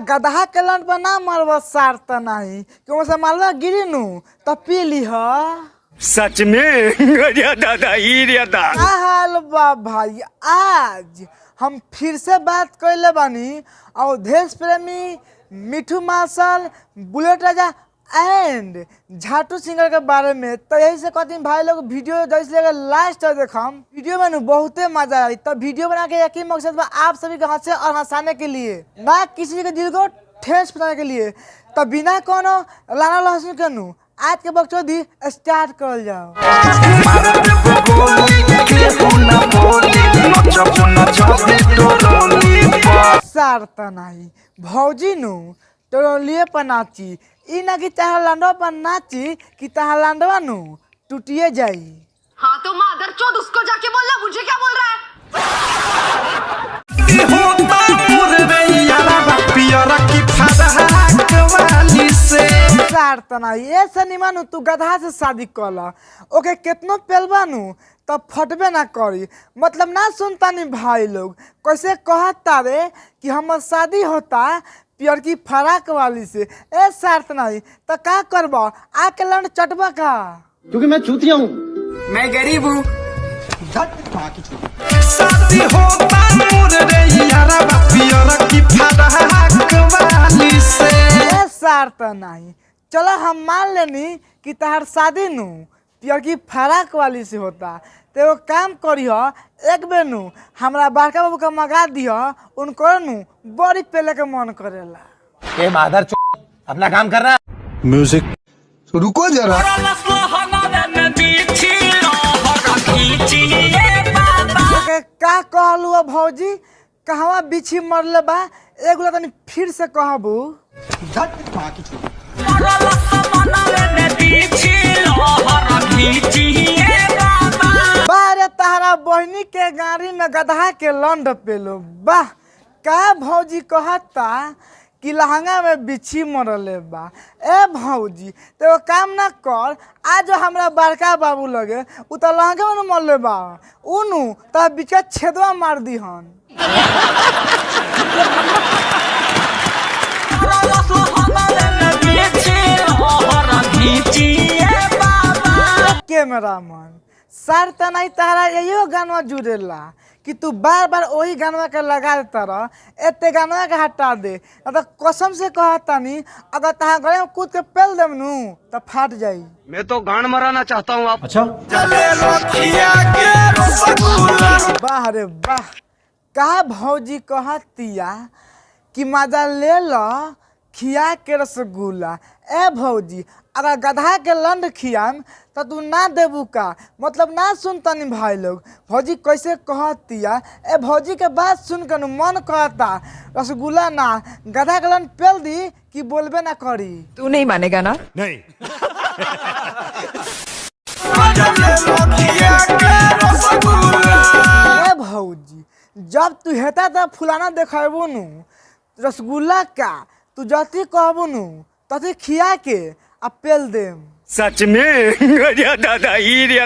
गदहा के लंड पर ना मरब सार त नहीं क्यों से मालवा गिरी नु तो पी ली ह सच में दादा ही हाल बा भाई। आज हम फिर से बात कैले बानी और देश प्रेमी Mithu Marshal, bullet Raja and Jhatu singer के बारे में। तो यही से कहती भाई लोग वीडियो जैसे लास्ट तक देखम, वीडियो में बहुते मजा आई। तो वीडियो बना के एक ही मकसद बा आप सभी को हंसे और हंसाने के लिए, ना किसी के दिल को ठेस पहुंचाने के लिए। तो बिना कोनो लाना लहसुन के नु आज के बकचोदी स्टार्ट कर जाओ। सार त नहीं भौजी नु टोलिए पर नाची ई ना कि चाहे लांडवा पर नाची कि चाहे लांडवा नु टूटिए जाई। हाँ तो मादर चोद उसको जाके बोलना, मुझे क्या बोल रहा है? सार त नहीं ऐसे निमानु तू गधा से शादी कला ओके कितनो पेलबानु तब फटबे ना करी। मतलब ना सुनता नहीं भाई लोग कैसे कहता रे कि हमार शादी होता प्यार की फराक वाली से। ए शर्त नहीं तो क्या करबा आके लंड चटबा का, क्योंकि मैं चूतिया हूँ, मैं गरीब हूँ। शादी होता की फराक वाली से। ए शर्त नहीं चलो हम मान लेनी कि तहार शादी नु प्यार की फराक वाली से होता तो वो काम करिह एक बेर नु हमरा बड़का बाबू का मंगा दिह, उनको नु बड़ी पेले के मन करेला। ए मादर चोद अपना काम कर रहा है। म्यूजिक रुको जरा। का कहलू भौजी कहवा बिछी मरले बा एगुला तनी फिर से कहबू। बारे तहरा बहनी के गाड़ी में गधा के लंड पेलो वाह। का भौजी कहता कि लहंगा में बिछी मरले बा। ए भौजी तो काम ना कर आज हमरा बड़का बाबू लगे उ तो लहंगा में मरले बा उनु तो बिचा छेदवा मार दीहन। कैमरामैन सर त नहीं तहरा यही गानवा जुड़ेला कि तू बार बार वही गानवा के लगा देता रह। एते गानवा के हटा दे ना तो कसम से कहता नहीं अगर तहां गले में कूद के पेल देम नु तो फाट जाई। मैं तो गान मराना चाहता हूँ आप। अच्छा वाह रे वाह। कहा भौजी कहतिया कि मजा ले लो खिया के रसगुल्ला। ए भौजी अगर गधा के लंड खियाम तो तू ना देबू का, मतलब ना सुनता नहीं भाई लोग। भौजी कैसे कहतिया ए भौजी के बात सुन कर मन कहता रसगुल्ला ना गधा के लंड पेल दी कि बोलबे ना करी। तू नहीं मानेगा ना? नहीं। ए भौजी जब तू हेता तब फुलाना देखेबू नु रसगुल्ला का तू जति कहबू नु तति खिया के आ पेल देम। सच में दादा ही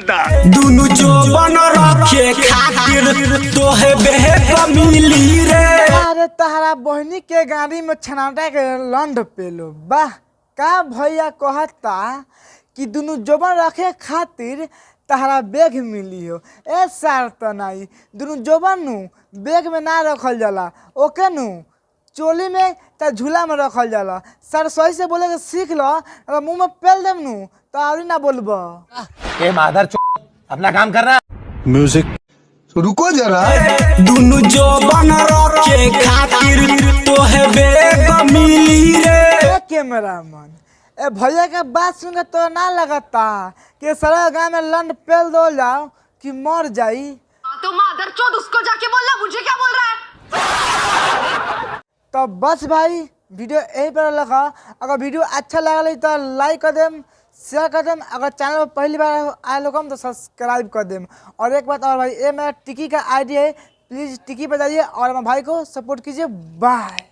दुनु जो बन रखे खातिर तोहे बेहद मिली रे। अरे तहरा बहनी के गाड़ी में छनाटा के लंड पेलो वाह। का भैया कहता कि दुनु जोबन रखे खातिर तहरा बैग मिली हो। ए सार त नहीं दुनु जोबन नु बैग में ना रखल जाला ओके नु चोली में त झूला में रखल जाला। सर सही से बोले के सीख लो अगर मुंह में पेल देम नु तो आरी ना बोलबो। ए मादर चोद अपना काम कर रहा है। म्यूजिक रुको जरा। दुनु जो बन रखे खातिर तोहे बेग मिली रे। कैमरामैन ए भैया के बात सुन के तो ना लगता कि सारा गाँव में लंड पेल दो जाओ कि मर जाई। हाँ तो मादर चोद उसको जाके बोलना, मुझे क्या बोल रहा है? तो बस भाई वीडियो यही पर लगा। अगर वीडियो अच्छा लगा तो लाइक कर देम, शेयर कर देम। अगर चैनल पर पहली बार आए लोग तो सब्सक्राइब कर देम। और एक बात और भाई ये मेरा टिकी का आईडी है, प्लीज़ टिकी पर जाइए और हमारे भाई को सपोर्ट कीजिए। बाय।